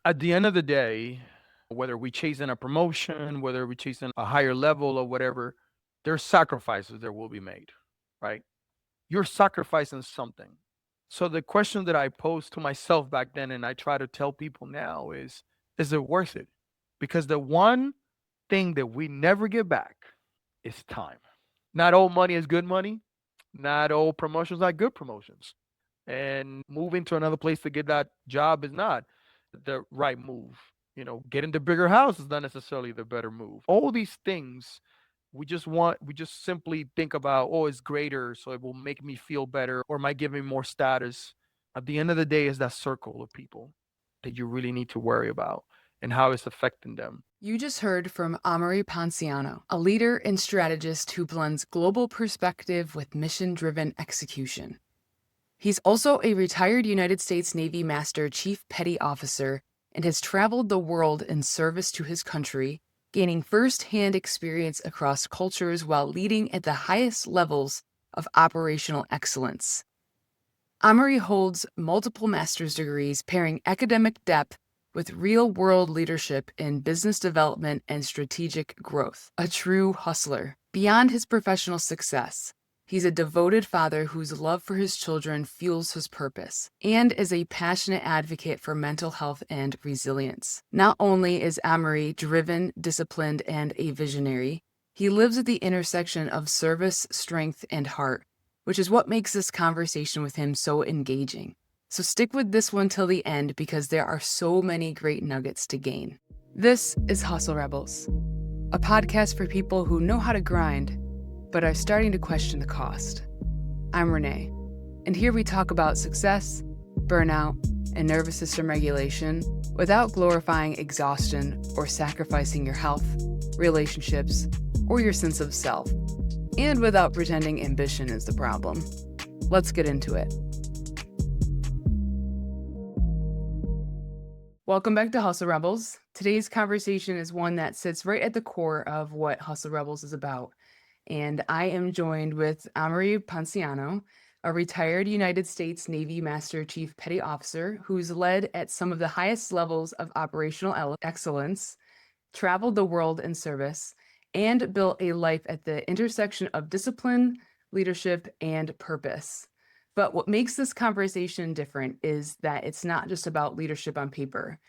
At the end of the day, whether we chasing a promotion, whether we chasing a higher level or whatever, there's sacrifices that will be made, right? You're sacrificing something. So the question that I posed to myself back then and I try to tell people now is it worth it? Because the one thing that we never get back is time. Not all money is good money. Not all promotions are good promotions. And moving to another place to get that job is not the right move. Getting the bigger house is not necessarily the better move. All these things we just simply think about, oh, it's greater, so it will make me feel better or might give me more status. At the end of the day, is that circle of people that you really need to worry about and how it's affecting them. You just heard from Amaury Ponciano, a leader and strategist who blends global perspective with mission driven execution. He's also a retired United States Navy Master Chief Petty Officer and has traveled the world in service to his country, gaining first-hand experience across cultures while leading at the highest levels of operational excellence. Amaury holds multiple master's degrees, pairing academic depth with real-world leadership in business development and strategic growth. A true hustler. Beyond his professional success, he's a devoted father whose love for his children fuels his purpose, and is a passionate advocate for mental health and resilience. Not only is Amaury driven, disciplined, and a visionary, he lives at the intersection of service, strength, and heart, which is what makes this conversation with him so engaging. So stick with this one till the end because there are so many great nuggets to gain. This is Hustle Rebels, a podcast for people who know how to grind, but are starting to question the cost. I'm Renee, and here we talk about success, burnout, and nervous system regulation without glorifying exhaustion or sacrificing your health, relationships, or your sense of self, and without pretending ambition is the problem. Let's get into it. Welcome back to Hustle Rebels. Today's conversation is one that sits right at the core of what Hustle Rebels is about. And I am joined with Amaury Ponciano, a retired United States Navy Master Chief Petty Officer who's led at some of the highest levels of operational excellence, traveled the world in service, and built a life at the intersection of discipline, leadership, and purpose. But what makes this conversation different is that it's not just about leadership on paper.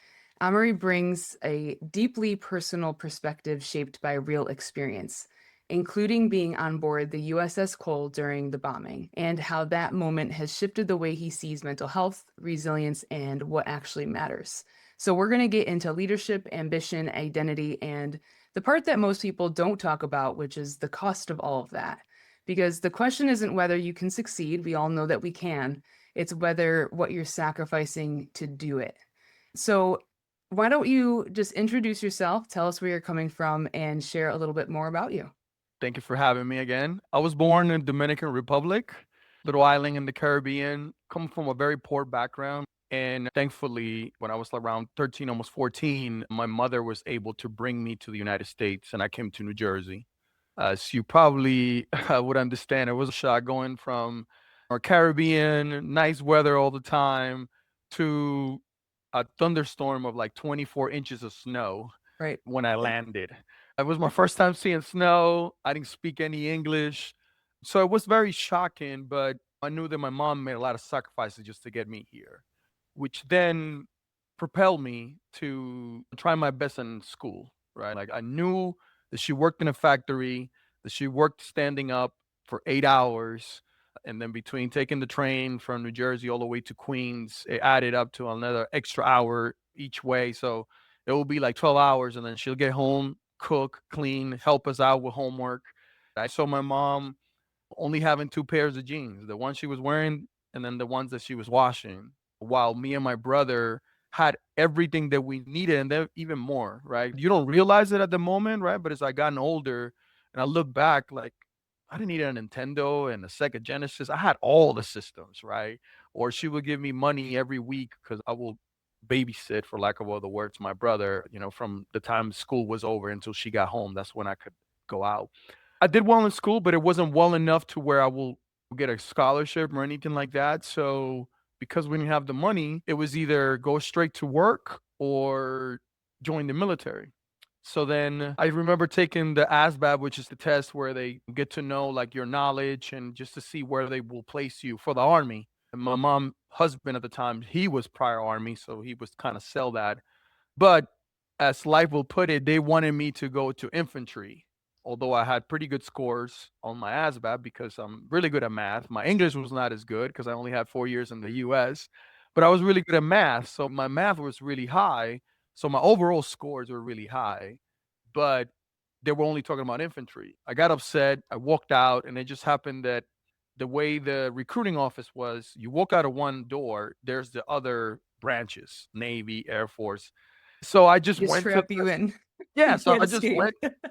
Amaury brings a deeply personal perspective shaped by real experience, including being on board the USS Cole during the bombing, and how that moment has shifted the way he sees mental health, resilience, and what actually matters. So we're going to get into leadership, ambition, identity, and the part that most people don't talk about, which is the cost of all of that. Because the question isn't whether you can succeed, we all know that we can. It's whether what you're sacrificing to do it. So why don't you just introduce yourself, tell us where you're coming from, and share a little bit more about you? Thank you for having me again. I was born in Dominican Republic, little island in the Caribbean, come from a very poor background. And thankfully, when I was around 13, almost 14, my mother was able to bring me to the United States and I came to New Jersey. As you probably would understand, it was a shock going from our Caribbean, nice weather all the time, to a thunderstorm of like 24 inches of snow Right. when I landed. It was my first time seeing snow. I didn't speak any English. So it was very shocking, but I knew that my mom made a lot of sacrifices just to get me here, which then propelled me to try my best in school, right? Like I knew that she worked in a factory, that she worked standing up for 8 hours. And then between taking the train from New Jersey all the way to Queens, it added up to another extra hour each way. So it will be like 12 hours. And then she'll get home, cook, clean, help us out with homework. I saw my mom only having two pairs of jeans, the ones she was wearing and then the ones that she was washing, while me and my brother had everything that we needed and then even more, right? You don't realize it at the moment, right? But as I gotten older and I look back, like I didn't need a Nintendo and a Sega Genesis. I had all the systems, right? Or she would give me money every week because I will babysit, for lack of other words, my brother, from the time school was over until she got home. That's when I could go out. I did well in school, but it wasn't well enough to where I will get a scholarship or anything like that. So because we didn't have the money, it was either go straight to work or join the military. So then I remember taking the ASVAB, which is the test where they get to know like your knowledge and just to see where they will place you for the army. And my mom husband at the time, he was prior army, so he was kind of sell that. But as life will put it, they wanted me to go to infantry. Although I had pretty good scores on my ASVAB because I'm really good at math. My English was not as good because I only had 4 years in the US, but I was really good at math. So my math was really high. So my overall scores were really high, but they were only talking about infantry. I got upset. I walked out, and it just happened that the way the recruiting office was, you walk out of one door, there's the other branches, Navy, Air Force. So I just Just went to strap you in. yeah, You so can't I just escape.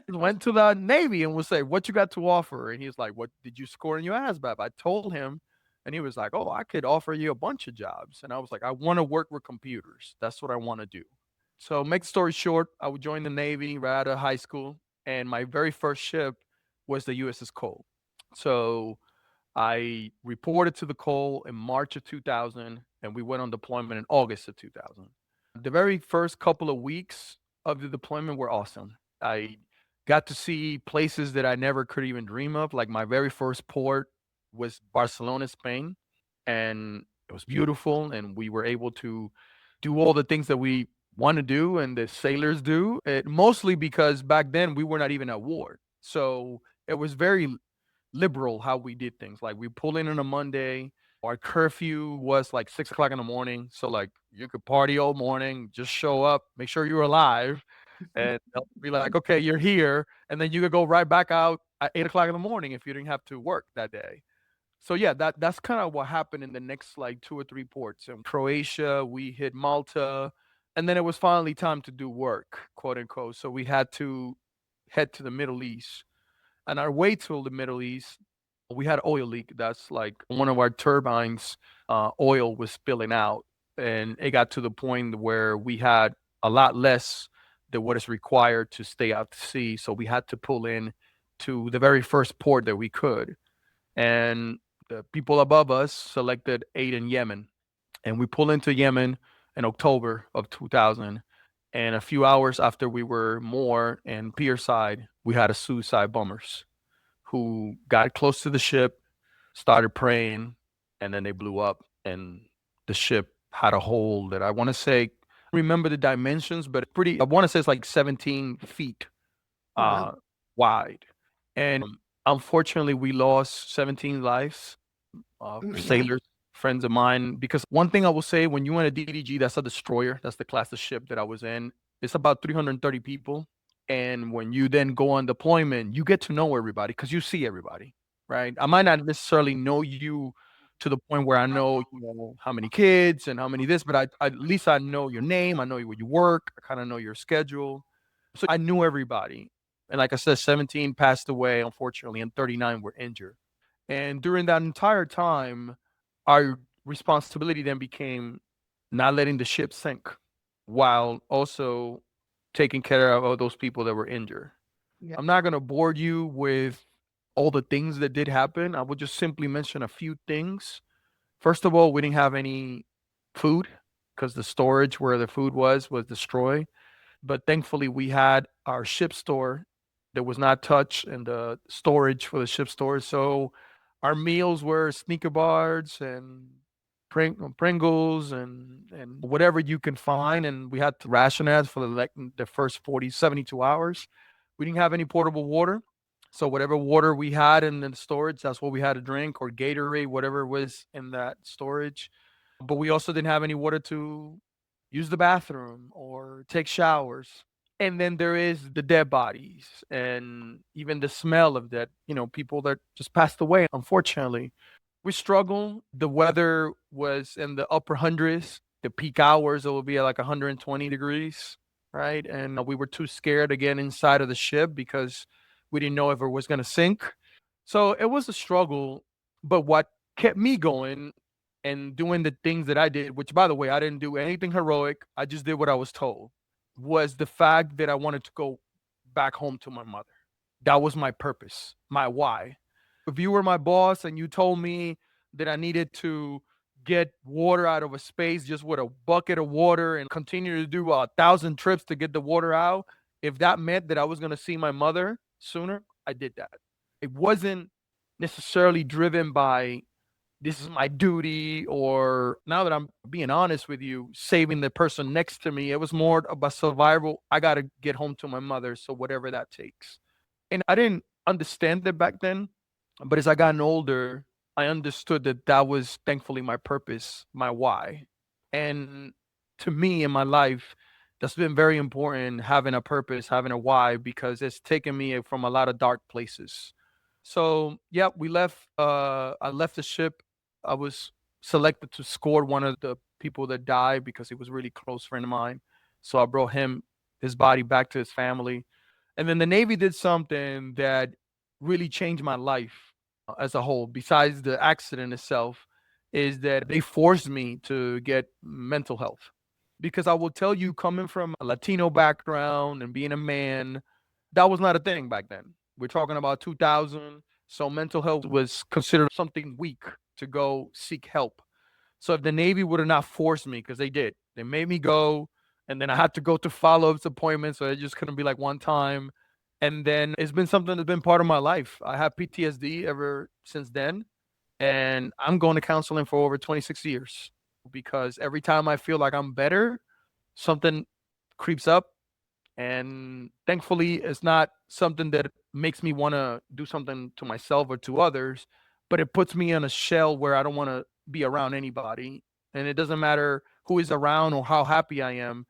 went to the Navy and was say, "What you got to offer?" And he's like, "What did you score in your ASVAB?" I told him, and he was like, "Oh, I could offer you a bunch of jobs." And I was like, "I want to work with computers. That's what I want to do." So, make the story short, I would join the Navy right out of high school, and my very first ship was the USS Cole. So I reported to the Cole in March of 2000, and we went on deployment in August of 2000. The very first couple of weeks of the deployment were awesome. I got to see places that I never could even dream of. Like my very first port was Barcelona, Spain, and it was beautiful. And we were able to do all the things that we want to do and the sailors do. Mostly because back then we were not even at war, so it was very liberal how we did things. Like we pull in on a Monday. Our curfew was like 6 o'clock in the morning. So like you could party all morning, just show up, make sure you're alive, and they'll be like, okay, you're here. And then you could go right back out at 8 o'clock in the morning if you didn't have to work that day. So yeah, that's kind of what happened in the next like two or three ports. In Croatia, we hit Malta, and then it was finally time to do work, quote unquote. So we had to head to the Middle East. On our way to the Middle East, we had oil leak. That's like one of our turbines, oil was spilling out, and it got to the point where we had a lot less than what is required to stay out to sea. So we had to pull in to the very first port that we could. And the people above us selected aid in Yemen, and we pulled into Yemen in October of 2000. And a few hours after we were moored in Pierside, we had a suicide bombers who got close to the ship, started praying, and then they blew up. And the ship had a hole that I want to say, remember the dimensions, but pretty, I want to say it's like 17 feet Oh, wow. uh, wide. And unfortunately, we lost 17 lives, Oh my God. sailors, friends of mine. Because one thing I will say, when you in a DDG, that's a destroyer. That's the class of ship that I was in. It's about 330 people. And when you then go on deployment, you get to know everybody because you see everybody, right? I might not necessarily know you to the point where I know, how many kids and how many this, but at least I know your name. I know where you work. I kind of know your schedule. So I knew everybody. And like I said, 17 passed away, unfortunately, and 39 were injured. And during that entire time, our responsibility then became not letting the ship sink while also taking care of all those people that were injured. Yeah. I'm not going to bore you with all the things that did happen. I will just simply mention a few things. First of all, we didn't have any food because the storage where the food was destroyed. But thankfully, we had our ship store that was not touched and the storage for the ship store. So our meals were sneaker bars and Pringles and whatever you can find. And we had to ration that for the first 40 72 hours. We didn't have any portable water. So whatever water we had in the storage, that's what we had to drink, or Gatorade, whatever was in that storage. But we also didn't have any water to use the bathroom or take showers. And then there is the dead bodies and even the smell of that, people that just passed away, unfortunately. We struggle. The weather was in the upper hundreds. The peak hours, it will be at like 120 degrees, right? And we were too scared to get inside of the ship because we didn't know if it was going to sink. So it was a struggle. But what kept me going and doing the things that I did, which by the way, I didn't do anything heroic, I just did what I was told, was the fact that I wanted to go back home to my mother. That was my purpose, my why. If you were my boss and you told me that I needed to get water out of a space just with a bucket of water and continue to do 1,000 trips to get the water out, if that meant that I was going to see my mother sooner, I did that. It wasn't necessarily driven by this is my duty, or now that I'm being honest with you, saving the person next to me. It was more about survival. I got to get home to my mother, so whatever that takes. And I didn't understand it back then, but as I gotten older, I understood that that was thankfully my purpose, my why. And to me in my life, that's been very important, having a purpose, having a why, because it's taken me from a lot of dark places. So yeah, we left. I left the ship. I was selected to escort one of the people that died because he was a really close friend of mine. So I brought his body back to his family. And then the Navy did something that really changed my life as a whole, besides the accident itself, is that they forced me to get mental health. Because I will tell you, coming from a Latino background and being a man, that was not a thing back then. We're talking about 2000. So mental health was considered something weak to go seek help. So if the Navy would have not forced me, because they did, they made me go, and then I had to go to follow-ups appointments, so it just couldn't be like one time. And then it's been something that's been part of my life. I have PTSD ever since then, and I'm going to counseling for over 26 years because every time I feel like I'm better, something creeps up, and thankfully, it's not something that makes me want to do something to myself or to others, but it puts me in a shell where I don't want to be around anybody. And it doesn't matter who is around or how happy I am,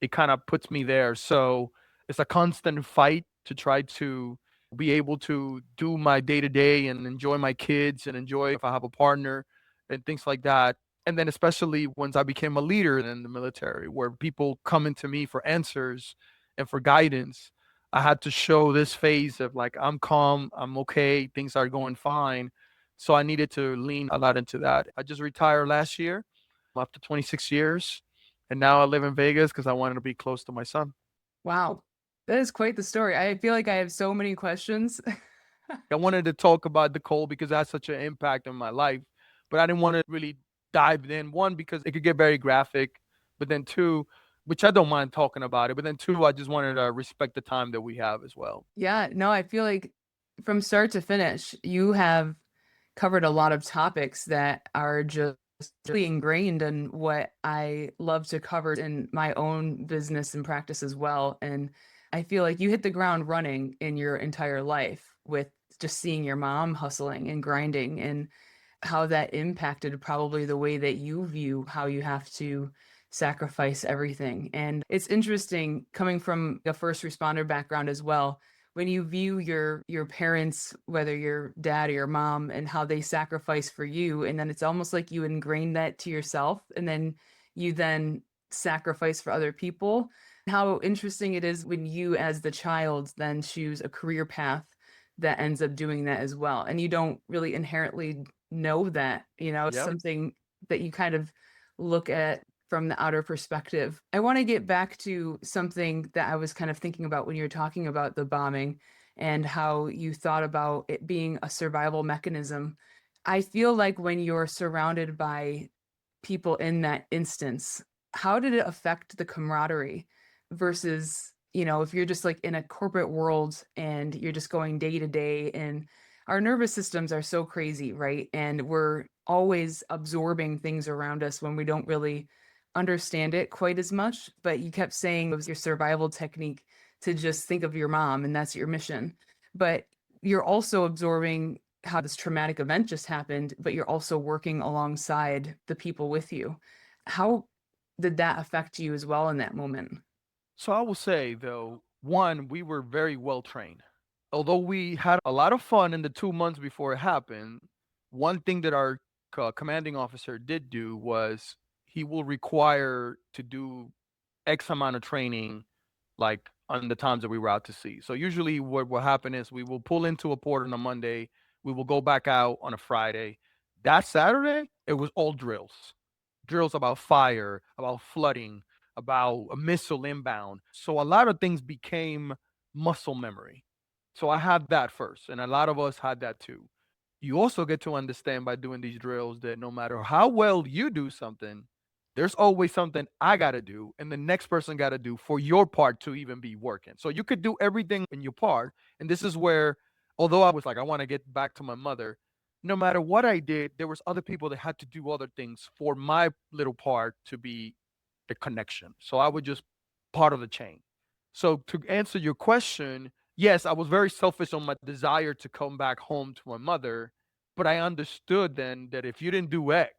it kind of puts me there. So it's a constant fight to try to be able to do my day to day and enjoy my kids and enjoy if I have a partner and things like that. And then, especially once I became a leader in the military, where people come into me for answers and for guidance, I had to show this phase of like, I'm calm, I'm okay, things are going fine. So I needed to lean a lot into that. I just retired last year after 26 years. And now I live in Vegas because I wanted to be close to my son. Wow. That is quite the story. I feel like I have so many questions. I wanted to talk about the Cole because it has such an impact on my life, but I didn't want to really dive in. One, because it could get very graphic, but then two, which I don't mind talking about it, but then two, I just wanted to respect the time that we have as well. Yeah, no, I feel like from start to finish, you have covered a lot of topics that are just really ingrained in what I love to cover in my own business and practice as well. And I feel like you hit the ground running in your entire life with just seeing your mom hustling and grinding and how that impacted probably the way that you view how you have to sacrifice everything. And it's interesting coming from a first responder background as well. When you view your parents, whether your dad or your mom, and how they sacrifice for you, and then it's almost like you ingrain that to yourself, and then you then sacrifice for other people. How interesting it is when you, as the child, then choose a career path that ends up doing that as well. And you don't really inherently know that, it's Yep. something that you kind of look at from the outer perspective. I want to get back to something that I was kind of thinking about when you were talking about the bombing and how you thought about it being a survival mechanism. I feel like when you're surrounded by people in that instance, how did it affect the camaraderie versus, if you're just like in a corporate world and you're just going day to day, and our nervous systems are so crazy, right? And we're always absorbing things around us when we don't really understand it quite as much. But you kept saying it was your survival technique to just think of your mom and that's your mission. But you're also absorbing how this traumatic event just happened, but you're also working alongside the people with you. How did that affect you as well in that moment? So I will say though, one, we were very well trained. Although we had a lot of fun in the 2 months before it happened, one thing that our commanding officer did do was he will require to do X amount of training, like on the times that we were out to sea. So usually what will happen is we will pull into a port on a Monday, we will go back out on a Friday. That Saturday, it was all drills. Drills about fire, about flooding, about a missile inbound. So a lot of things became muscle memory. So I had that first, and a lot of us had that too. you also get to understand by doing these drills that no matter how well you do something, there's always something I got to do and the next person got to do for your part to even be working. So you could do everything in your part. And this is where, although I was like, I want to get back to my mother, no matter what I did, there was other people that had to do other things for my little part to be the connection. So I was just part of the chain. So to answer your question, yes, I was very selfish on my desire to come back home to my mother, but I understood then that if you didn't do X,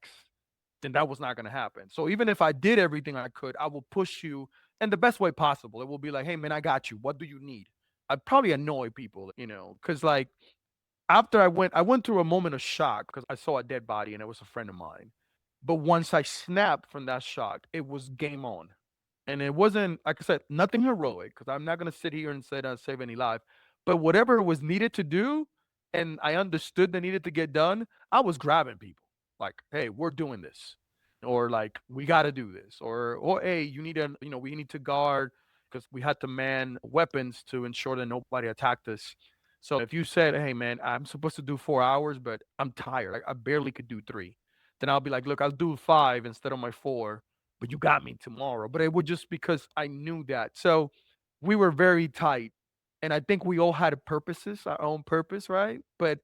then that was not going to happen. So even if I did everything I could, I will push you in the best way possible. It will be like, hey man, I got you. What do you need? I'd probably annoy people, because like after I went through a moment of shock because I saw a dead body and it was a friend of mine. But once I snapped from that shock, it was game on. And it wasn't, like I said, nothing heroic because I'm not going to sit here and say that save any life. But whatever was needed to do, and I understood that needed to get done, I was grabbing people like, hey, we're doing this. Or like, we got to do this. Or, hey, we need to guard because we had to man weapons to ensure that nobody attacked us. So if you said, hey, man, I'm supposed to do 4 hours, but I'm tired, I barely could do three, then I'll be like, look, I'll do five instead of my four, but you got me tomorrow. But it was just because I knew that. So we were very tight. And I think we all had purposes, our own purpose, right? But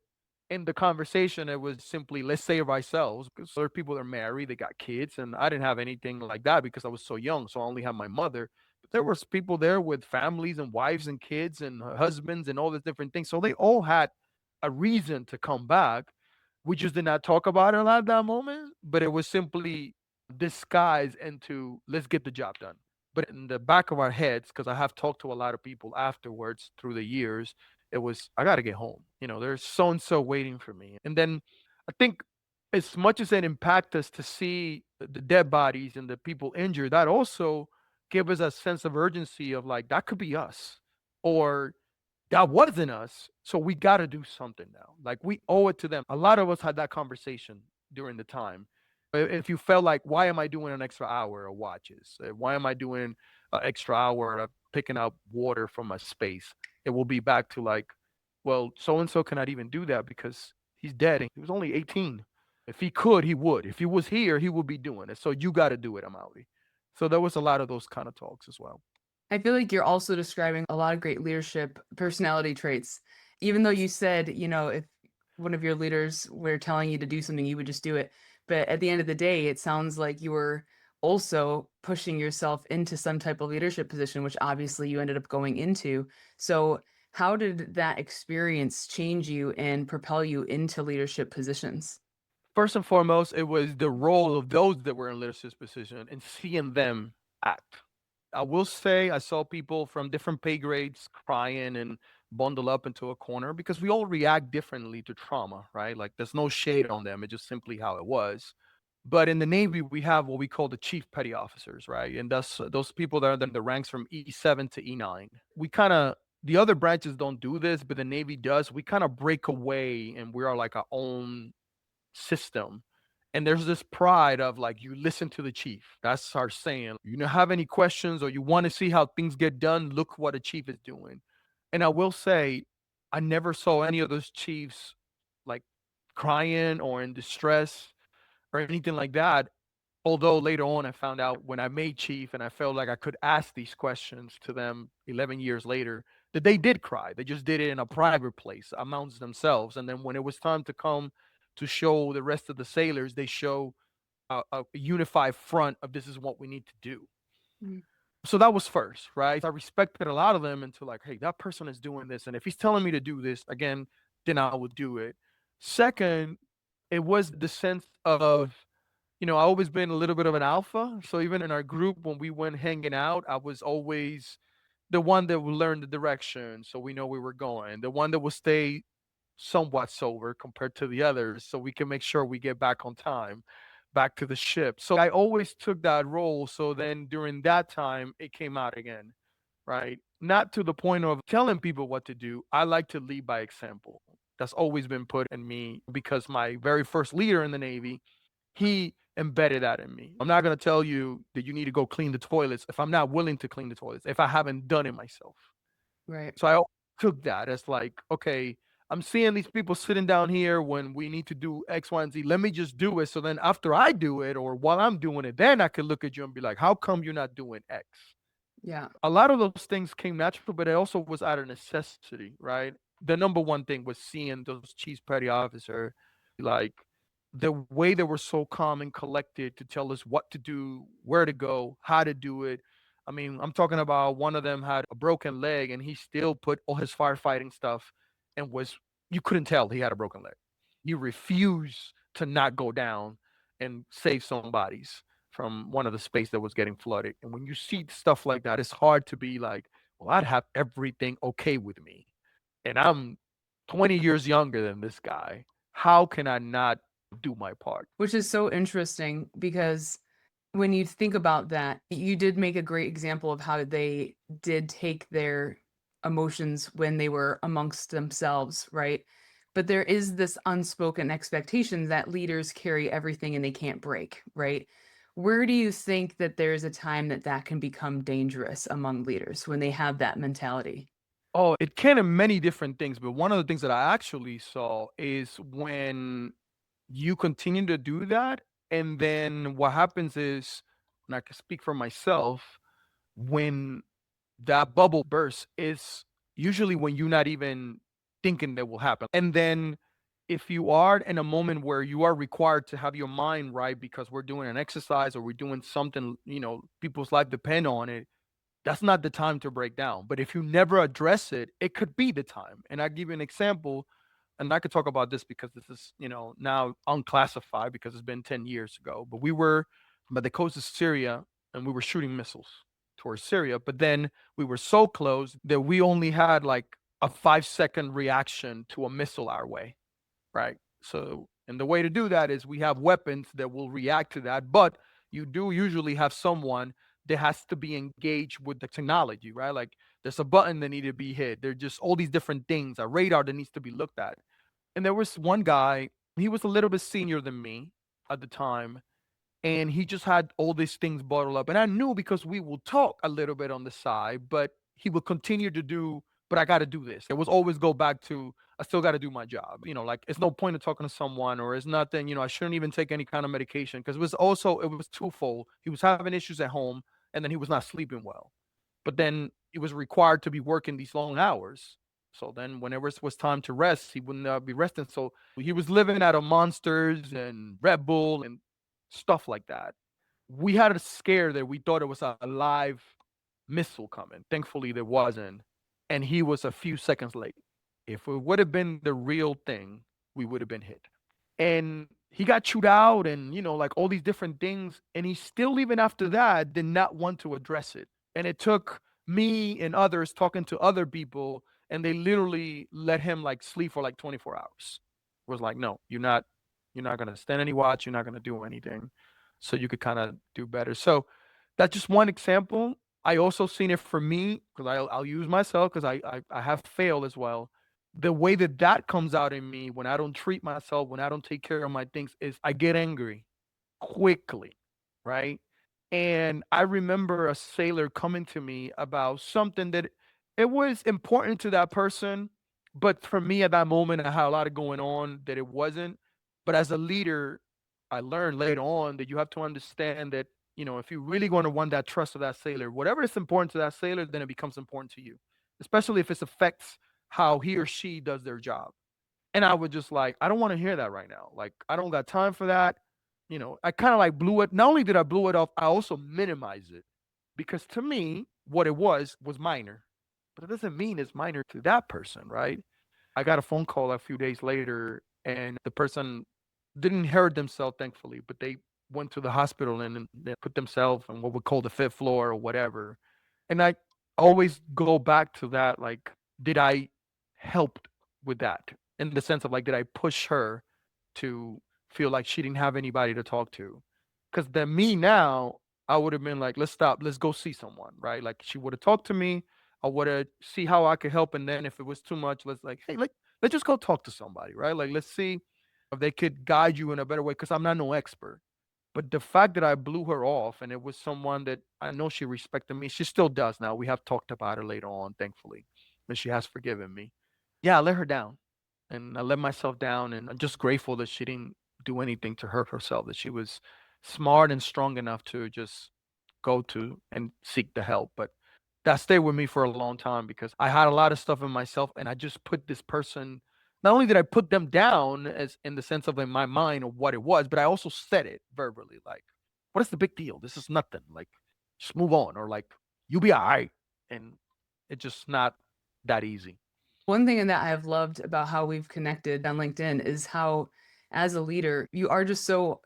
in the conversation, it was simply, let's save ourselves because there are people that are married, they got kids, and I didn't have anything like that because I was so young. So I only had my mother. But there was people there with families and wives and kids and husbands and all these different things. So they all had a reason to come back. We just did not talk about it a lot at that moment, but it was simply disguised into let's get the job done. But in the back of our heads, because I have talked to a lot of people afterwards through the years, it was I got to get home. There's so and so waiting for me. And then I think as much as it impacted us to see the dead bodies and the people injured, that also gave us a sense of urgency of like that could be us, or that wasn't us. So we got to do something now. Like we owe it to them. A lot of us had that conversation during the time. If you felt like, why am I doing an extra hour of watches? Why am I doing an extra hour of picking up water from my space? It will be back to like, well, so and so cannot even do that because he's dead. And he was only 18. If he could, he would. If he was here, he would be doing it. So you got to do it, Amaury. So there was a lot of those kind of talks as well. I feel like you're also describing a lot of great leadership personality traits. Even though you said, if one of your leaders were telling you to do something, you would just do it. But at the end of the day, it sounds like you were also pushing yourself into some type of leadership position, which obviously you ended up going into. So, how did that experience change you and propel you into leadership positions? First and foremost, it was the role of those that were in leadership position and seeing them act. I will say I saw people from different pay grades crying and bundle up into a corner because we all react differently to trauma, right? Like there's no shade on them. It's just simply how it was. But in the Navy, we have what we call the chief petty officers, right? And that's those people that are in the ranks from E7 to E9. We kind of the other branches don't do this, but the Navy does. We kind of break away and we are like our own system. And there's this pride of like, you listen to the chief. That's our saying. You don't have any questions or you want to see how things get done, look what a chief is doing. And I will say, I never saw any of those chiefs like crying or in distress or anything like that. Although later on, I found out when I made chief and I felt like I could ask these questions to them 11 years later that they did cry. They just did it in a private place amongst themselves. And then when it was time to come to show the rest of the sailors, they show a unified front of this is what we need to do. Mm. So that was first, right? I respected a lot of them into like, hey, that person is doing this. And if he's telling me to do this again, then I would do it. Second, it was the sense of I always been a little bit of an alpha. So even in our group, when we went hanging out, I was always the one that would learn the direction so we know where we're going, the one that will stay somewhat sober compared to the others so we can make sure we get back on time, back to the ship. So I always took that role. So then during that time, it came out again, right? Not to the point of telling people what to do. I like to lead by example. That's always been put in me because my very first leader in the Navy, he embedded that in me. I'm not going to tell you that you need to go clean the toilets if I'm not willing to clean the toilets, if I haven't done it myself. Right. So I took that as like, okay, I'm seeing these people sitting down here when we need to do X, Y, and Z. Let me just do it. So then after I do it or while I'm doing it, then I could look at you and be like, how come you're not doing X? Yeah. A lot of those things came natural, but it also was out of necessity, right? The number one thing was seeing those cheese petty officer, like the way they were so calm and collected to tell us what to do, where to go, how to do it. I mean, I'm talking about one of them had a broken leg and he still put all his firefighting stuff and was, you couldn't tell he had a broken leg. He refused to not go down and save some bodies from one of the space that was getting flooded. And when you see stuff like that, it's hard to be like, well, I'd have everything okay with me. And I'm 20 years younger than this guy. How can I not do my part? Which is so interesting because when you think about that, you did make a great example of how they did take their emotions when they were amongst themselves, right? But there is this unspoken expectation that leaders carry everything and they can't break, right? Where do you think that there's a time that that can become dangerous among leaders when they have that mentality? Oh, it can in many different things, but one of the things that I actually saw is when you continue to do that, and then what happens is, and I can speak for myself, when that bubble bursts is usually when you're not even thinking that will happen. And then if you are in a moment where you are required to have your mind right because we're doing an exercise or we're doing something, people's life depend on it, that's not the time to break down. But if you never address it, it could be the time. And I give you an example, and I could talk about this because this is, now unclassified because it's been 10 years ago. But we were by the coast of Syria and we were shooting missiles towards Syria. But then we were so close that we only had like a 5-second reaction to a missile our way, right? So, and the way to do that is we have weapons that will react to that, but you do usually have someone that has to be engaged with the technology, right? Like there's a button that need to be hit. There's just all these different things, a radar that needs to be looked at. And there was one guy, he was a little bit senior than me at the time, and he just had all these things bottled up. And I knew because we will talk a little bit on the side, but he would continue to do, but I got to do this. It was always go back to, I still got to do my job. Like it's no point of talking to someone or it's nothing, I shouldn't even take any kind of medication because it was twofold. He was having issues at home and then he was not sleeping well. But then he was required to be working these long hours. So then, whenever it was time to rest, he wouldn't be resting. So he was living out of Monsters and Red Bull and stuff like that. We had a scare that we thought it was a live missile coming. Thankfully, there wasn't. And he was a few seconds late. If it would have been the real thing, we would have been hit. And he got chewed out and, like all these different things. And he still, even after that, did not want to address it. And it took me and others talking to other people, and they literally let him like sleep for like 24 hours. It was like, no, you're not gonna stand any watch, you're not gonna do anything. So you could kind of do better. So that's just one example. I also seen it for me because I'll use myself because I have failed as well. The way that that comes out in me when I don't treat myself, when I don't take care of my things, is I get angry quickly, right? And I remember a sailor coming to me about something that it was important to that person, but for me at that moment, I had a lot of going on that it wasn't. But as a leader, I learned later on that you have to understand that, if you really going to want that trust of that sailor, whatever is important to that sailor, then it becomes important to you, especially if it affects how he or she does their job. And I would just like, I don't want to hear that right now. Like, I don't got time for that. I kind of like blew it. Not only did I blow it off, I also minimized it because to me, what it was minor, but it doesn't mean it's minor to that person, right? I got a phone call a few days later, and the person didn't hurt themselves, thankfully, but they went to the hospital and they put themselves on what we call the fifth floor or whatever. And I always go back to that, like, did I help with that? In the sense of like, did I push her to feel like she didn't have anybody to talk to? Because then me now, I would have been like, let's stop, let's go see someone, right? Like she would have talked to me, I would have see how I could help, and then if it was too much, let's like, hey, let's just go talk to somebody, right? Like let's see if they could guide you in a better way. Because I'm not no expert, but the fact that I blew her off, and it was someone that I know she respected me, she still does now. We have talked about it later on, thankfully, and she has forgiven me. Yeah, I let her down. and I let myself down, and I'm just grateful that she didn't do anything to hurt herself, that she was smart and strong enough to just go to and seek the help. But that stayed with me for a long time because I had a lot of stuff in myself, and I just put this person. Not only did I put them down as in the sense of in my mind of what it was, but I also said it verbally, like, "What is the big deal? This is nothing. Like, just move on," or like, "You'll be all right." And it's just not that easy. One thing that I've loved about how we've connected on LinkedIn is how, as a leader, you are just so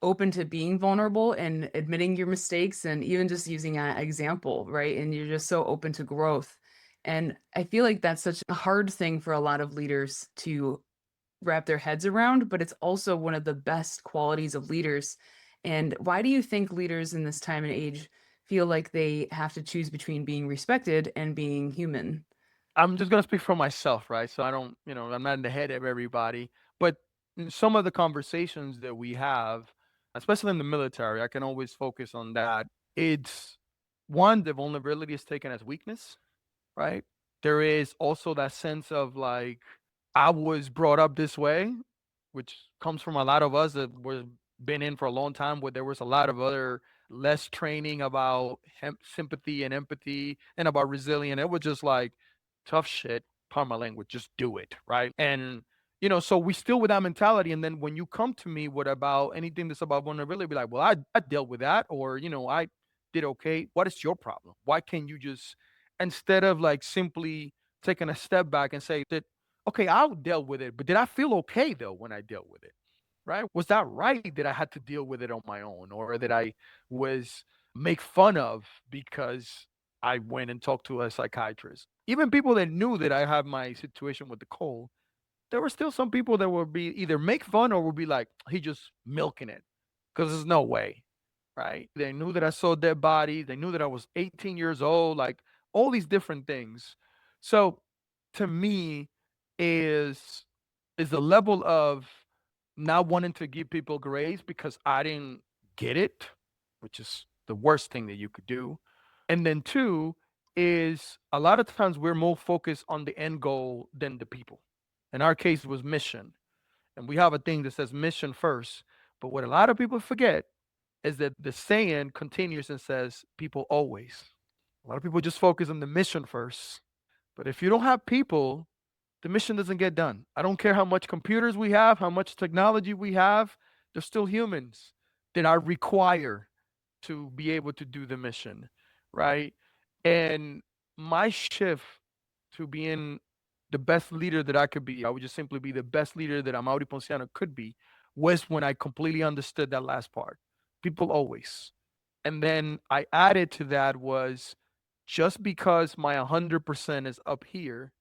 open to being vulnerable and admitting your mistakes and even just using an example, right? And you're just so open to growth. And I feel like that's such a hard thing for a lot of leaders to wrap their heads around, but it's also one of the best qualities of leaders. And why do you think leaders in this time and age feel like they have to choose between being respected and being human? I'm just gonna speak for myself, right? So I don't, I'm not in the head of everybody, but in some of the conversations that we have, especially in the military, I can always focus on that. It's one, the vulnerability is taken as weakness, right? There is also that sense of like, I was brought up this way, which comes from a lot of us that were been in for a long time, where there was a lot of other less training about sympathy and empathy and about resilience. It was just like tough shit, pardon my language, just do it, right? And so we still with that mentality. And then when you come to me with about anything that's about vulnerability, be like, well, I dealt with that, or I did okay. What is your problem? Why can't you just instead of like simply taking a step back and say that, okay, I dealt with it, but did I feel okay though when I dealt with it? Right? Was that right that I had to deal with it on my own, or that I was make fun of because I went and talked to a psychiatrist? Even people that knew that I had my situation with the cold, there were still some people that would be either make fun or would be like, he just milking it. Because there's no way. Right? They knew that I saw dead body. They knew that I was 18 years old, like all these different things. So to me is is the level of not wanting to give people grace because I didn't get it, which is the worst thing that you could do. And then two is a lot of times we're more focused on the end goal than the people. In our case, it was mission. And we have a thing that says mission first. But what a lot of people forget is that the saying continues and says people always. A lot of people just focus on the mission first. But if you don't have people, the mission doesn't get done. I don't care how much computers we have, how much technology we have, they're still humans that are required to be able to do the mission, right? And my shift to being the best leader that I could be, I would just simply be the best leader that Amaury Ponciano could be, was when I completely understood that last part. People always. And then I added to that was just because my 100% is up here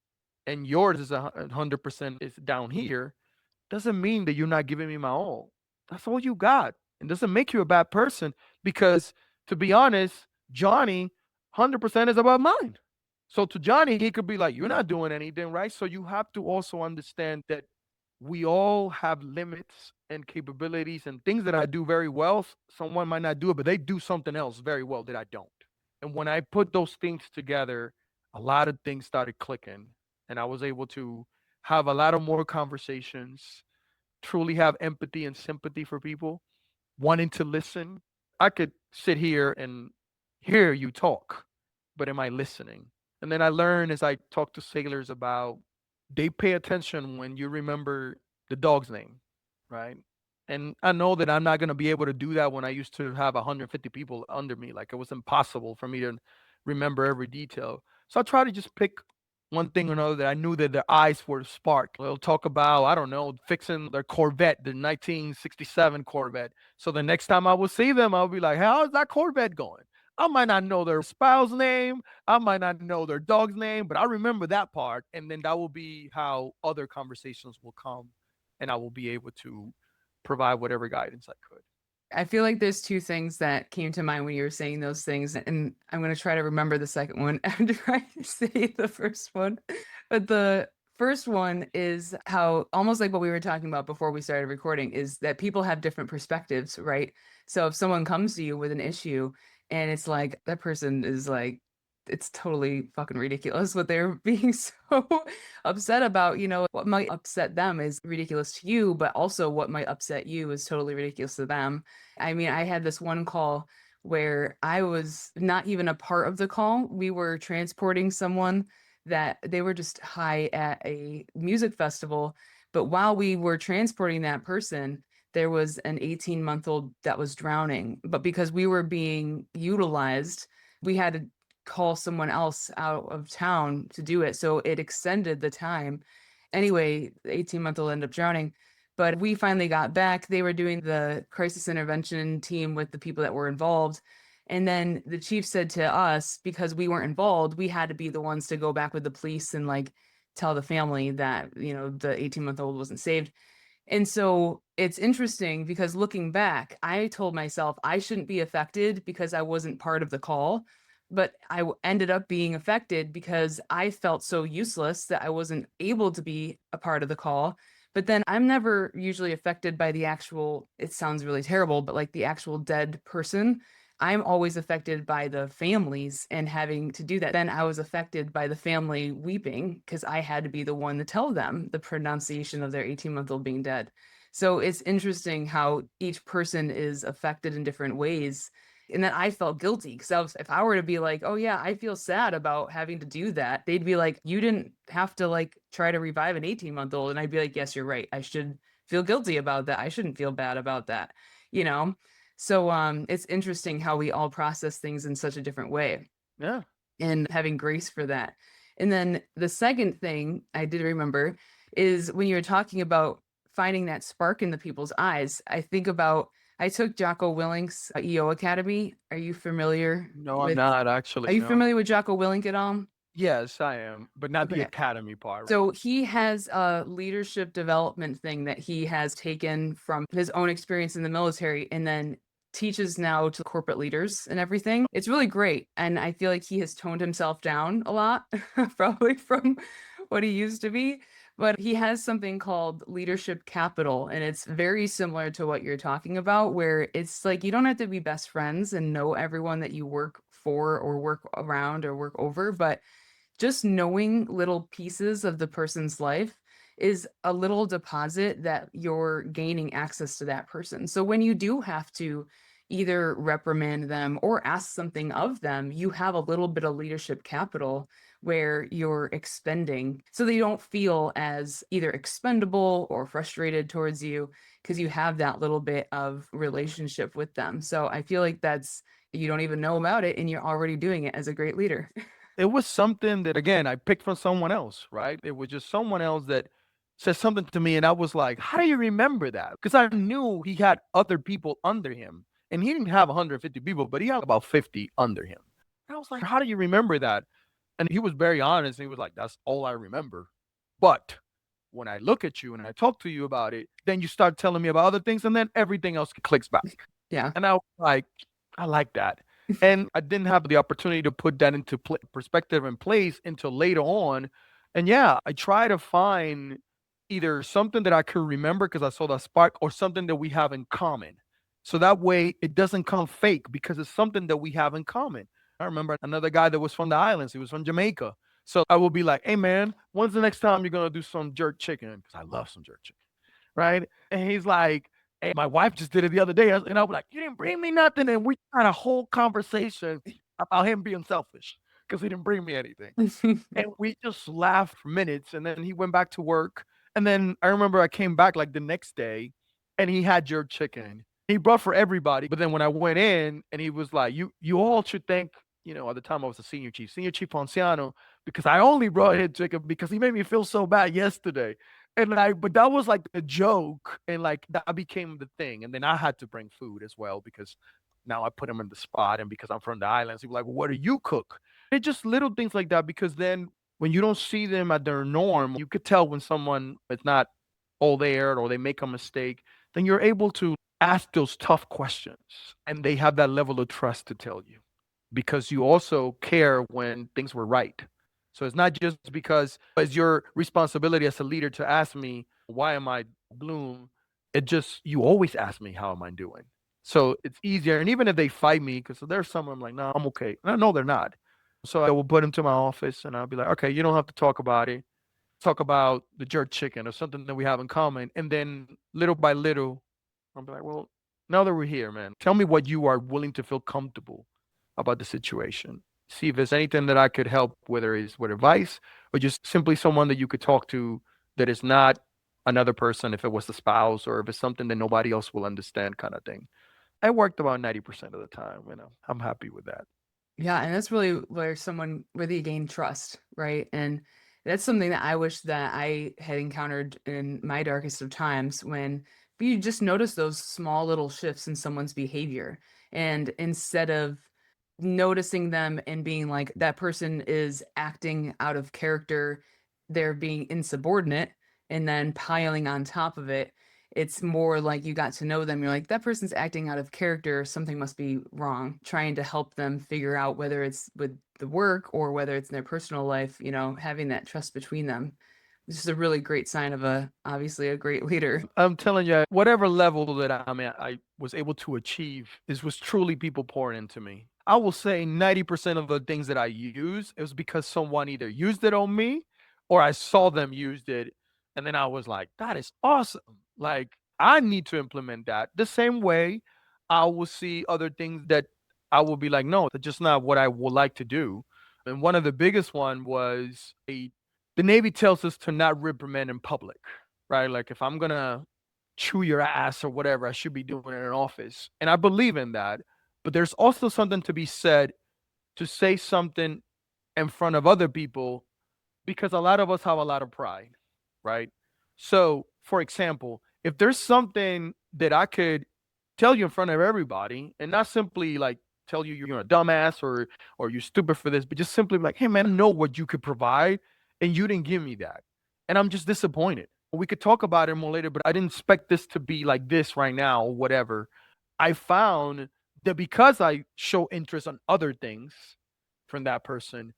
and yours is 100% is down here, doesn't mean that you're not giving me my all. That's all you got. It doesn't make you a bad person because, to be honest, Johnny, 100% is above mine. So to Johnny, he could be like, "You're not doing anything, right?" So you have to also understand that we all have limits and capabilities and things that I do very well. Someone might not do it, but they do something else very well that I don't. And when I put those things together, a lot of things started clicking, and I was able to have a lot of more conversations, truly have empathy and sympathy for people, wanting to listen. I could sit here and hear you talk, but am I listening? And then I learn as I talk to sailors about they pay attention when you remember the dog's name, right? And I know that I'm not going to be able to do that when I used to have 150 people under me. Like it was impossible for me to remember every detail. So I try to just pick one thing or another that I knew that their eyes were sparked. They'll talk about, I don't know, fixing their Corvette, the 1967 Corvette. So the next time I will see them, I'll be like, how's that Corvette going? I might not know their spouse's name. I might not know their dog's name, but I remember that part. And then that will be how other conversations will come. And I will be able to provide whatever guidance I could. I feel like there's two things that came to mind when you were saying those things, and I'm gonna try to remember the second one after I say the first one. But the first one is how almost like what we were talking about before we started recording is that people have different perspectives, right? So if someone comes to you with an issue and it's like that person is like it's totally fucking ridiculous what they're being so upset about. You know, what might upset them is ridiculous to you, but also what might upset you is totally ridiculous to them. I mean, I had this one call where I was not even a part of the call. We were transporting someone that they were just high at a music festival. But while we were transporting that person, there was an 18-month-old that was drowning. But because we were being utilized, we had to call someone else out of town to do it. So it extended the time. Anyway, the 18-month-old ended up drowning. But we finally got back. They were doing the crisis intervention team with the people that were involved. And then the chief said to us, because we weren't involved, we had to be the ones to go back with the police and like tell the family that, you know, the 18-month-old wasn't saved. And so it's interesting because looking back, I told myself I shouldn't be affected because I wasn't part of the call. But ended up being affected because I felt so useless that I wasn't able to be a part of the call. But then I'm never usually affected by the actual, it sounds really terrible, but like the actual dead person. I'm always affected by the families and having to do that. Then I was affected by the family weeping because I had to be the one to tell them the pronunciation of their 18-month-old being dead. So it's interesting how each person is affected in different ways. And then I felt guilty because if I were to be like, oh yeah, I feel sad about having to do that, they'd be like, you didn't have to like try to revive an 18-month-old. And I'd be like, yes, you're right. I should feel guilty about that. I shouldn't feel bad about that, you know? So it's interesting how we all process things in such a different way Yeah. and having grace for that. And then the second thing I did remember is when you were talking about finding that spark in the people's eyes, I think about I took Jocko Willink's EO Academy. No, I'm not actually. Are you No. familiar with Jocko Willink at all? Yes, I am, but not the Okay. academy part. So he has a leadership development thing that he has taken from his own experience in the military and then teaches now to corporate leaders and everything. It's really great. And I feel like he has toned himself down a lot, probably from what he used to be. But he has something called leadership capital. And it's very similar to what you're talking about, where it's like you don't have to be best friends and know everyone that you work for or work around or work over, but just knowing little pieces of the person's life is a little deposit that you're gaining access to that person. So when you do have to either reprimand them or ask something of them, you have a little bit of leadership capital where you're expending so they don't feel as either expendable or frustrated towards you because you have that little bit of relationship with them. So I feel like that's you don't even know about it and you're already doing it as a great leader. It was something that, again, I picked from someone else, right? It was just someone else that said something to me, and I was like, "How do you remember that?" Because I knew he had other people under him, and he didn't have 150 people, but he had about 50 under him. And I was like, "How do you remember that?" And he was very honest. He was like, "That's all I remember." But when I look at you and I talk to you about it, then you start telling me about other things, and then everything else clicks back. Yeah. And I was like, I like that. And I didn't have the opportunity to put that into perspective and place until later on. And yeah, I try to find either something that I could remember because I saw that spark or something that we have in common. So that way it doesn't come fake because it's something that we have in common. I remember another guy that was from the islands, he was from Jamaica. So I will be like, hey man, when's the next time you're going to do some jerk chicken? Because I love some jerk chicken, right? And he's like, "Hey, my wife just did it the other day." And I was like, "You didn't bring me nothing." And we had a whole conversation about him being selfish because he didn't bring me anything. And we just laughed for minutes. And then he went back to work. And then I remember I came back like the next day and he had jerk chicken. He brought for everybody. But then when I went in and he was like, you all should thank, at the time I was a senior chief Ponciano, because I only brought him chicken because he made me feel so bad yesterday. And but that was like a joke, and like that became the thing. And then I had to bring food as well because now I put him in the spot, and because I'm from the islands, he was like, well, "What do you cook?" It's just little things like that because then when you don't see them at their norm, you could tell when someone is not all there or they make a mistake. Then you're able to ask those tough questions, and they have that level of trust to tell you because you also care when things were right. So it's not just because it's your responsibility as a leader to ask me, why am I bloom? It just, you always ask me, how am I doing? So it's easier. And even if they fight me, because there's some I'm like, no, I'm okay. And I know they're not. So I will put him to my office and I'll be like, okay, you don't have to talk about it. Talk about the jerk chicken or something that we have in common. And then little by little, I'll be like, well, now that we're here, man, tell me what you are willing to feel comfortable about the situation. See if there's anything that I could help, whether it's with advice or just simply someone that you could talk to that is not another person, if it was the spouse or if it's something that nobody else will understand, kind of thing. I worked about 90% of the time. I'm happy with that. Yeah, and that's really where you gain trust, right? And that's something that I wish that I had encountered in my darkest of times when you just notice those small little shifts in someone's behavior. And instead of noticing them and being like, that person is acting out of character, they're being insubordinate, and then piling on top of it, it's more like you got to know them. You're like, that person's acting out of character. Something must be wrong. Trying to help them figure out whether it's with the work or whether it's in their personal life, having that trust between them. This is a really great sign of obviously a great leader. I'm telling you, whatever level that I'm at, I was able to achieve, this was truly people pouring into me. I will say 90% of the things that I use, it was because someone either used it on me or I saw them used it. And then I was like, that is awesome. Like, I need to implement that. The same way I will see other things that I will be like, no, that's just not what I would like to do. And one of the biggest one was the Navy tells us to not reprimand in public, right? Like if I'm gonna chew your ass or whatever, I should be doing it in an office. And I believe in that. But there's also something to be said to say something in front of other people because a lot of us have a lot of pride, right? So, for example, if there's something that I could tell you in front of everybody and not simply like tell you you're a dumbass or you're stupid for this, but just simply like, hey man, I know what you could provide and you didn't give me that. And I'm just disappointed. We could talk about it more later, but I didn't expect this to be like this right now or whatever. I found that because I show interest on other things from that person,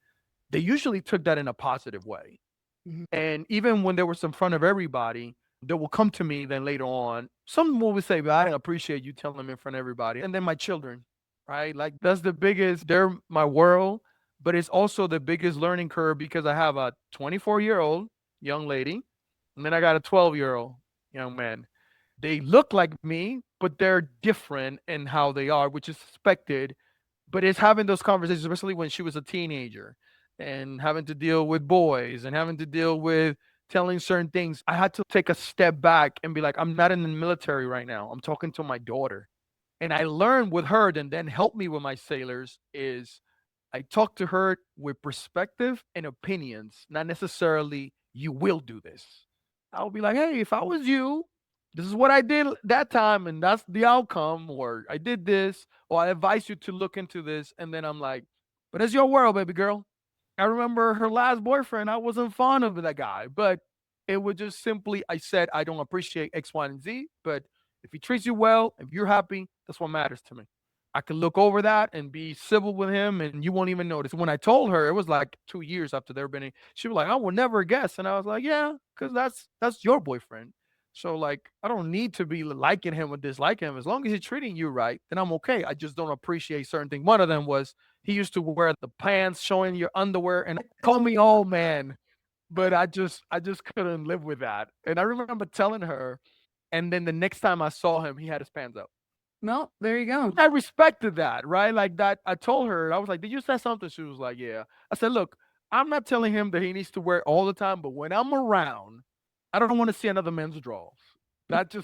they usually took that in a positive way. Mhm. And even when they were in front of everybody, they will come to me then later on. Some will say, "But I appreciate you telling them in front of everybody." And then my children, right? Like that's the biggest, they're my world, but it's also the biggest learning curve because I have a 24-year-old young lady, and then I got a 12-year-old young man. They look like me, but they're different in how they are, which is expected. But it's having those conversations, especially when she was a teenager and having to deal with boys and having to deal with telling certain things. I had to take a step back and be like, I'm not in the military right now. I'm talking to my daughter. And I learned with her and then helped me with my sailors is I talk to her with perspective and opinions, not necessarily you will do this. I'll be like, hey, if I was you, this is what I did that time, and that's the outcome, or I did this, or I advise you to look into this. And then I'm like, but it's your world, baby girl. I remember her last boyfriend. I wasn't fond of that guy, but it was just simply, I said, I don't appreciate X, Y, and Z, but if he treats you well, if you're happy, that's what matters to me. I could look over that and be civil with him, and you won't even notice. When I told her, it was like 2 years after they've been. She was like, "I will never guess," and I was like, "Yeah, because that's your boyfriend. So like, I don't need to be liking him or disliking him. As long as he's treating you right, then I'm okay. I just don't appreciate certain things. One of them was he used to wear the pants showing your underwear, and call me old man, but I just couldn't live with that. And I remember telling her, and then the next time I saw him, he had his pants up. Well, there you go. I respected that, right? Like that, I told her, I was like, "Did you say something?" She was like, "Yeah." I said, "Look, I'm not telling him that he needs to wear it all the time, but when I'm around, I don't want to see another man's drawers. That's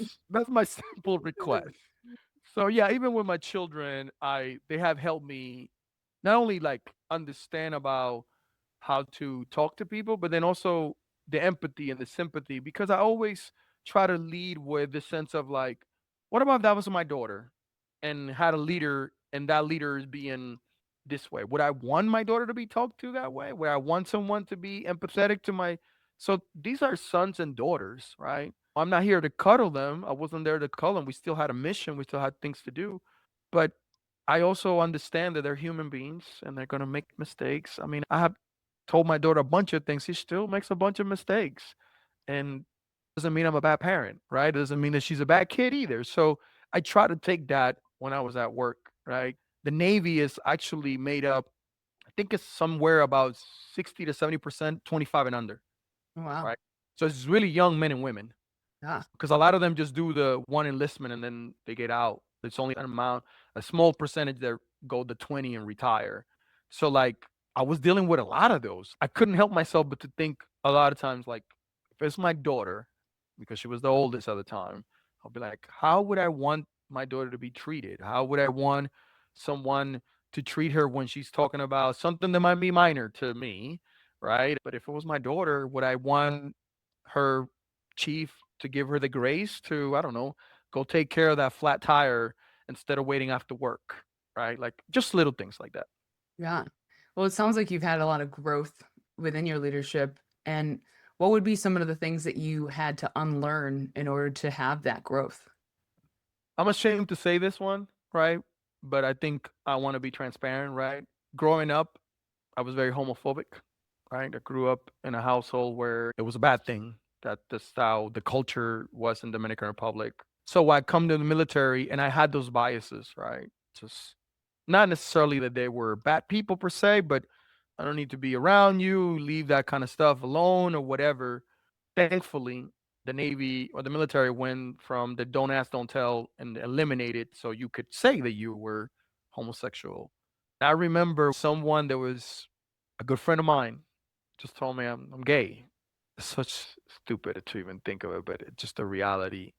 my simple request." So yeah, even with my children, I they have helped me not only like understand about how to talk to people, but then also the empathy and the sympathy because I always try to lead with the sense of like, what about if that was my daughter and had a leader and that leader is being this way? Would I want my daughter to be talked to that way? Would I want someone to be empathetic to my so these are sons and daughters, right? I'm not here to cuddle them. I wasn't there to cuddle them. We still had a mission. We still had things to do. But I also understand that they're human beings and they're gonna make mistakes. I mean, I have told my daughter a bunch of things. She still makes a bunch of mistakes. And doesn't mean I'm a bad parent, right? Doesn't mean that she's a bad kid either. So I try to take that when I was at work, right? The Navy is actually made up think it's somewhere about 60 to 70%, 25 and under, Wow. right? So it's really young men and women. Yeah. Because a lot of them just do the one enlistment and then they get out. It's only an amount, a small percentage that go the 20 and retire. So like I was dealing with a lot of those. I couldn't help myself but to think a lot of times like if it's my daughter, because she was the oldest at the time, I'll be like, how would I want my daughter to be treated? How would I want someone to treat her when she's talking about something that might be minor to me, right? But if it was my daughter, would I want her chief to give her the grace to, I don't know, go take care of that flat tire instead of waiting after work, right? Like just little things like that. Yeah. Well, it sounds like you've had a lot of growth within your leadership. And what would be some of the things that you had to unlearn in order to have that growth? I'm ashamed to say this one, right? But I think I want to be transparent, right? Growing up, I was very homophobic, right? I grew up in a household where it was a bad thing that this how the culture was in Dominican Republic. So I come to the military and I had those biases, right? Just not necessarily that they were bad people per se, but I don't need to be around you, leave that kind of stuff alone or whatever. Thankfully, the Navy or the military went from the don't ask, don't tell and eliminated so you could say that you were homosexual. I remember someone that was a good friend of mine just told me I'm gay. It's such stupid to even think of it, but it's just a reality.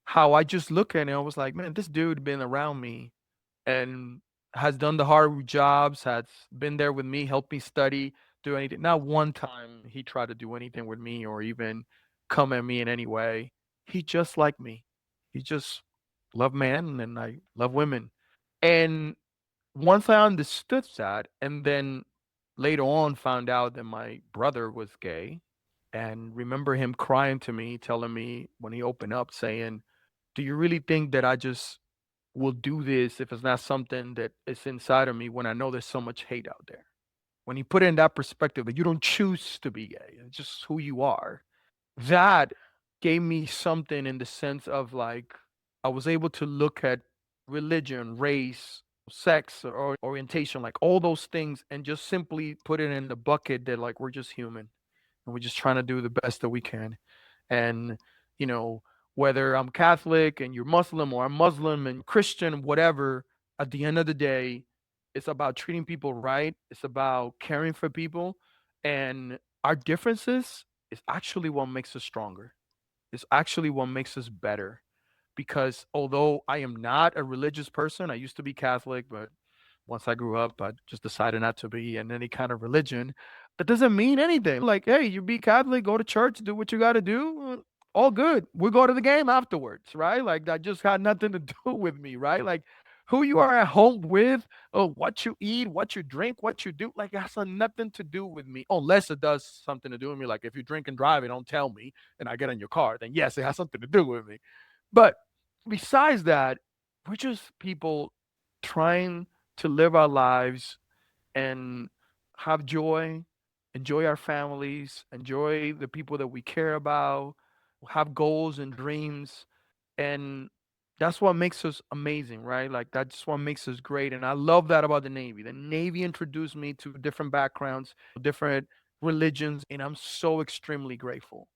How I just look at it, I was like, man, this dude been around me and has done the hard jobs, has been there with me, helped me study, do anything. Not one time he tried to do anything with me or even come at me in any way. He just like me. He just love men and I love women. And once I understood that, and then later on found out that my brother was gay, and remember him crying to me, telling me when he opened up, saying, "Do you really think that I just will do this if it's not something that is inside of me when I know there's so much hate out there?" When you put it in that perspective, that you don't choose to be gay, it's just who you are. That gave me something in the sense of like I was able to look at religion, race, sex, or orientation, like all those things, and just simply put it in the bucket that like we're just human and we're just trying to do the best that we can. And, you know, whether I'm Catholic and you're Muslim or I'm Muslim and Christian, whatever, at the end of the day, it's about treating people right. It's about caring for people. And our differences is actually what makes us stronger. It's actually what makes us better. Because although I am not a religious person, I used to be Catholic, but once I grew up, I just decided not to be in any kind of religion. That doesn't mean anything. Like, hey, you be Catholic, go to church, do what you got to do. All good. We go to the game afterwards, right? Like that just had nothing to do with me, right? Like who you are at home with, or what you eat, what you drink, what you do, like it has nothing to do with me, unless it does something to do with me. Like if you drink and drive, and don't tell me, and I get in your car, then yes, it has something to do with me. But besides that, we're just people trying to live our lives and have joy, enjoy our families, enjoy the people that we care about, have goals and dreams. And that's what makes us amazing, right? Like that's what makes us great. And I love that about the Navy. The Navy introduced me to different backgrounds, different religions, and I'm so extremely grateful.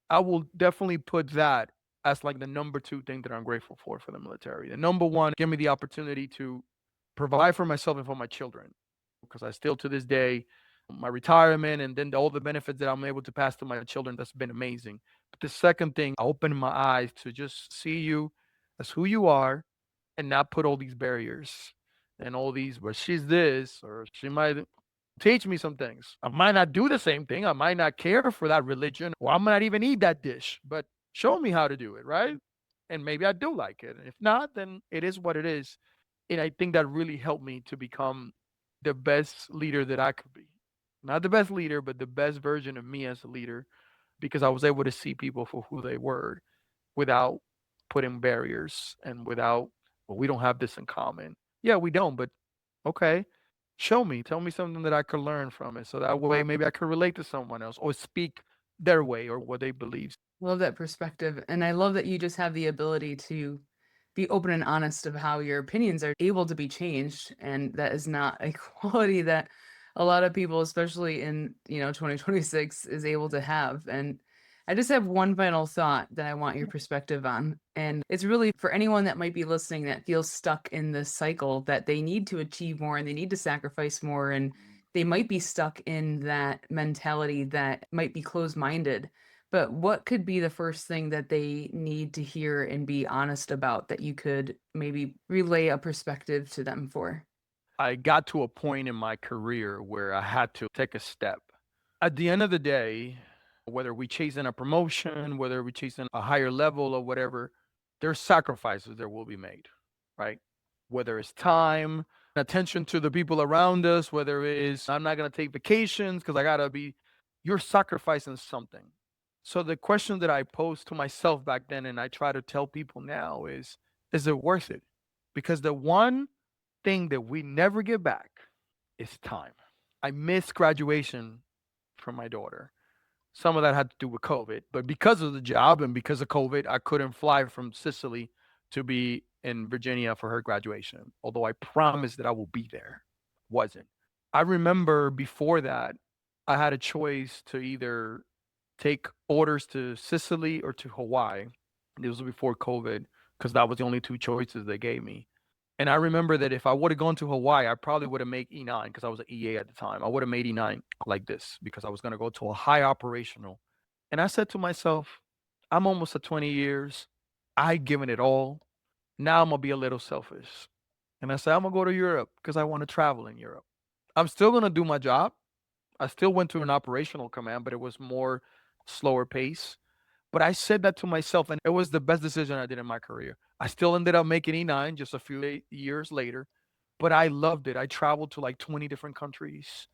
I will definitely put that as like the number two thing that I'm grateful for the military. The number one, give me the opportunity to provide for myself and for my children because I still to this day, my retirement and then all the benefits that I'm able to pass to my children, that's been amazing. But the second thing, I opened my eyes to just see you as who you are and not put all these barriers and all these, but she's this or she might teach me some things. I might not do the same thing. I might not care for that religion or I might not even eat that dish, but show me how to do it, right? And maybe I do like it. And if not, then it is what it is. And I think that really helped me to become the best leader that I could be. Not the best leader, but the best version of me as a leader because I was able to see people for who they were without putting barriers and without, well, we don't have this in common. Yeah, we don't, but okay, show me, tell me something that I could learn from it. So that way maybe I could relate to someone else or speak their way or what they believe. Love that perspective. And I love that you just have the ability to be open and honest of how your opinions are able to be changed. And that is not a quality that a lot of people, especially in, 2026, is able to have. And I just have one final thought that I want your perspective on. And it's really for anyone that might be listening that feels stuck in this cycle that they need to achieve more and they need to sacrifice more. And they might be stuck in that mentality that might be closed minded. But what could be the first thing that they need to hear and be honest about that you could maybe relay a perspective to them for? I got to a point in my career where I had to take a step. At the end of the day, whether we chasing a promotion, whether we chasing a higher level or whatever, there's sacrifices that will be made, right? Whether it's time, attention to the people around us, whether it is I'm not gonna take vacations because I gotta be, you're sacrificing something. So the question that I posed to myself back then, and I try to tell people now is it worth it? Because the one thing that we never get back is time. I missed graduation from my daughter. Some of that had to do with COVID, but because of the job and because of COVID, I couldn't fly from Sicily to be in Virginia for her graduation. Although I promised that I will be there, wasn't. I remember before that, I had a choice to either take orders to Sicily or to Hawaii. This was before COVID because that was the only two choices they gave me. And I remember that if I would have gone to Hawaii, I probably would have made E9 because I was an EA at the time. I would have made E9 like this because I was going to go to a high operational. And I said to myself, I'm almost at 20 years. I given it all. Now I'm going to be a little selfish. And I said, I'm going to go to Europe because I want to travel in Europe. I'm still going to do my job. I still went to an operational command, but it was more slower pace. But I said that to myself, and it was the best decision I did in my career. I still ended up making E9 just a few years later, but I loved it. I traveled to like 20 different countries.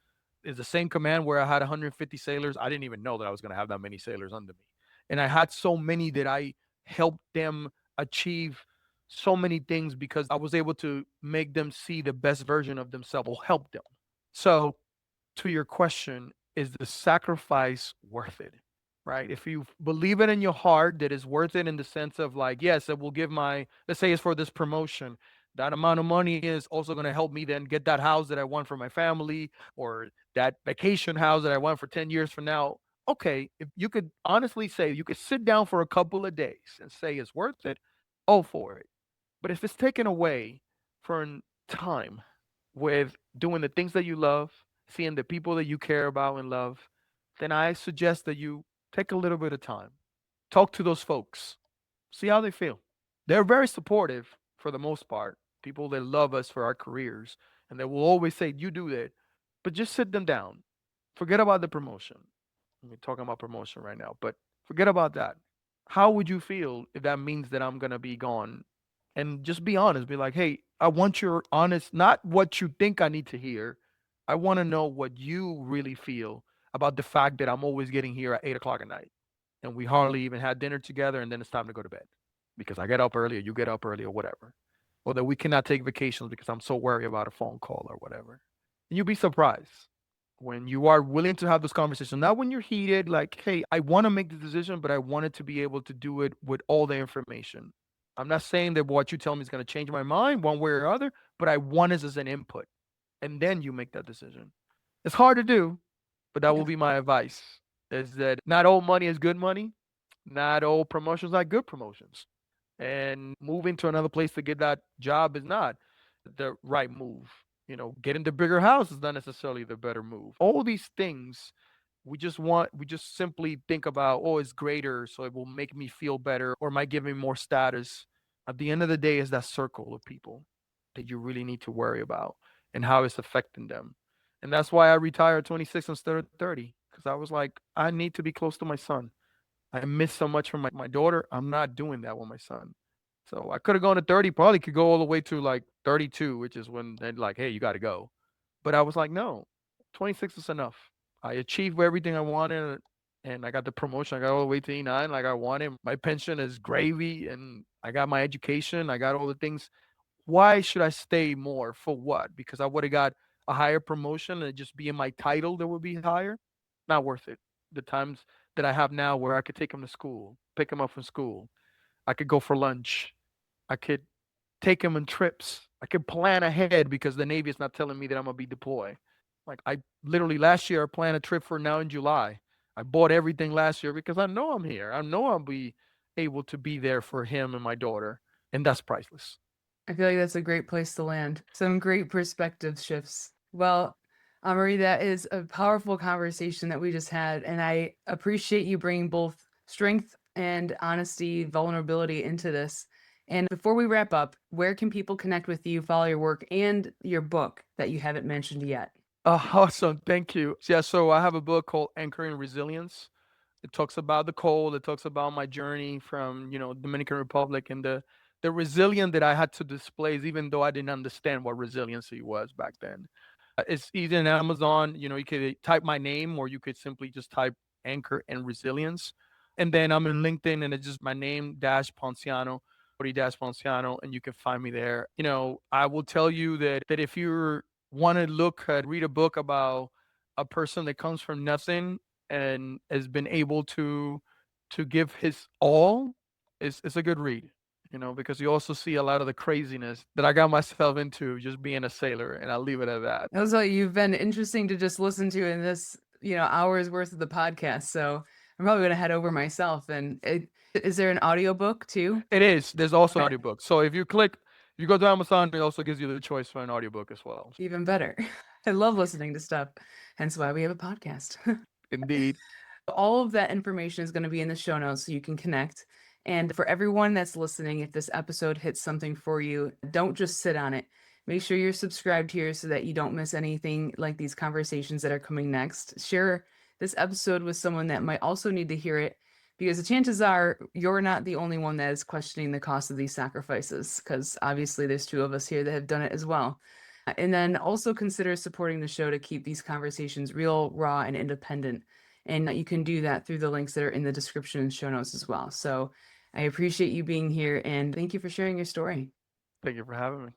It's the same command where I had 150 sailors. I didn't even know that I was going to have that many sailors under me. And I had so many that I helped them achieve so many things because I was able to make them see the best version of themselves or help them. So, to your question, is the sacrifice worth it? Right? If you believe it in your heart that it's worth it in the sense of like, yes, it will give my, let's say it's for this promotion. That amount of money is also going to help me then get that house that I want for my family or that vacation house that I want for 10 years from now. Okay, if you could honestly say, you could sit down for a couple of days and say it's worth it, all for it. But if it's taken away from time with doing the things that you love, seeing the people that you care about and love, then I suggest that you take a little bit of time. Talk to those folks. See how they feel. They're very supportive for the most part. People that love us for our careers and they will always say, you do that. But just sit them down. Forget about the promotion. We're talking about promotion right now, but forget about that. How would you feel if that means that I'm gonna be gone? And just be honest. Be like, hey, I want your honest, not what you think I need to hear. I want to know what you really feel about the fact that I'm always getting here at 8 o'clock at night, and we hardly even had dinner together, and then it's time to go to bed because I get up early, or you get up early, or whatever, or that we cannot take vacations because I'm so worried about a phone call or whatever. And you'll be surprised when you are willing to have this conversation, not when you're heated, like, hey, I want to make the decision, but I wanted to be able to do it with all the information. I'm not saying that what you tell me is going to change my mind one way or other, but I want it as an input. And then you make that decision. It's hard to do, but that will Yeah. be my advice is that not all money is good money. Not all promotions are good promotions. And moving to another place to get that job is not the right move. Getting the bigger house is not necessarily the better move. All these things we just simply think about, oh, it's greater, so it will make me feel better or might give me more status. At the end of the day, is that circle of people that you really need to worry about and how it's affecting them. And that's why I retired 26 instead of 30, because I was like, I need to be close to my son. I miss so much from my daughter. I'm not doing that with my son. So I could have gone to 30, probably could go all the way to like 32, which is when they're like, hey, you got to go. But I was like, no, 26 is enough. I achieved everything I wanted and I got the promotion. I got all the way to E9 like I wanted. My pension is gravy and I got my education. I got all the things. Why should I stay more? For what? Because I would have got a higher promotion and it just be in my title that would be higher? Not worth it. The times that I have now where I could take him to school, pick him up from school. I could go for lunch. I could take him on trips. I could plan ahead because the Navy is not telling me that I'm gonna be deployed. Like I literally last year I planned a trip for now in July. I bought everything last year because I know I'm here. I know I'll be able to be there for him and my daughter, and that's priceless. I feel like that's a great place to land. Some great perspective shifts. Well, Amaury, that is a powerful conversation that we just had, and I appreciate you bringing both strength and honesty, vulnerability into this. And before we wrap up, where can people connect with you, follow your work, and your book that you haven't mentioned yet? Awesome. Thank you. Yeah, so I have a book called Anchoring Resilience. It talks about the cold. It talks about my journey from, Dominican Republic and the resilience that I had to display, even though I didn't understand what resiliency was back then. It's easy in Amazon. You could type my name, or you could simply just type Anchor and Resilience. And then I'm in LinkedIn, and it's just my name dash Ponciano, Cody dash Ponciano, and you can find me there. I will tell you that if you want to read a book about a person that comes from nothing and has been able to give his all, it's a good read. Because you also see a lot of the craziness that I got myself into just being a sailor, and I'll leave it at that. That's what you've been interesting to just listen to in this, hours worth of the podcast. So I'm probably gonna head over myself. And is there an audiobook too? It is. There's also an Okay, audiobook. So if you go to Amazon, it also gives you the choice for an audiobook as well. even better. I love listening to stuff, hence why we have a podcast. Indeed. All of that information is going to be in the show notes so you can connect. And for everyone that's listening, if this episode hits something for you, don't just sit on it. Make sure you're subscribed here so that you don't miss anything like these conversations that are coming next. Share this episode with someone that might also need to hear it, because the chances are you're not the only one that is questioning the cost of these sacrifices, because obviously there's two of us here that have done it as well. And then also consider supporting the show to keep these conversations real, raw, and independent. And you can do that through the links that are in the description and show notes as well. So I appreciate you being here, and thank you for sharing your story. Thank you for having me.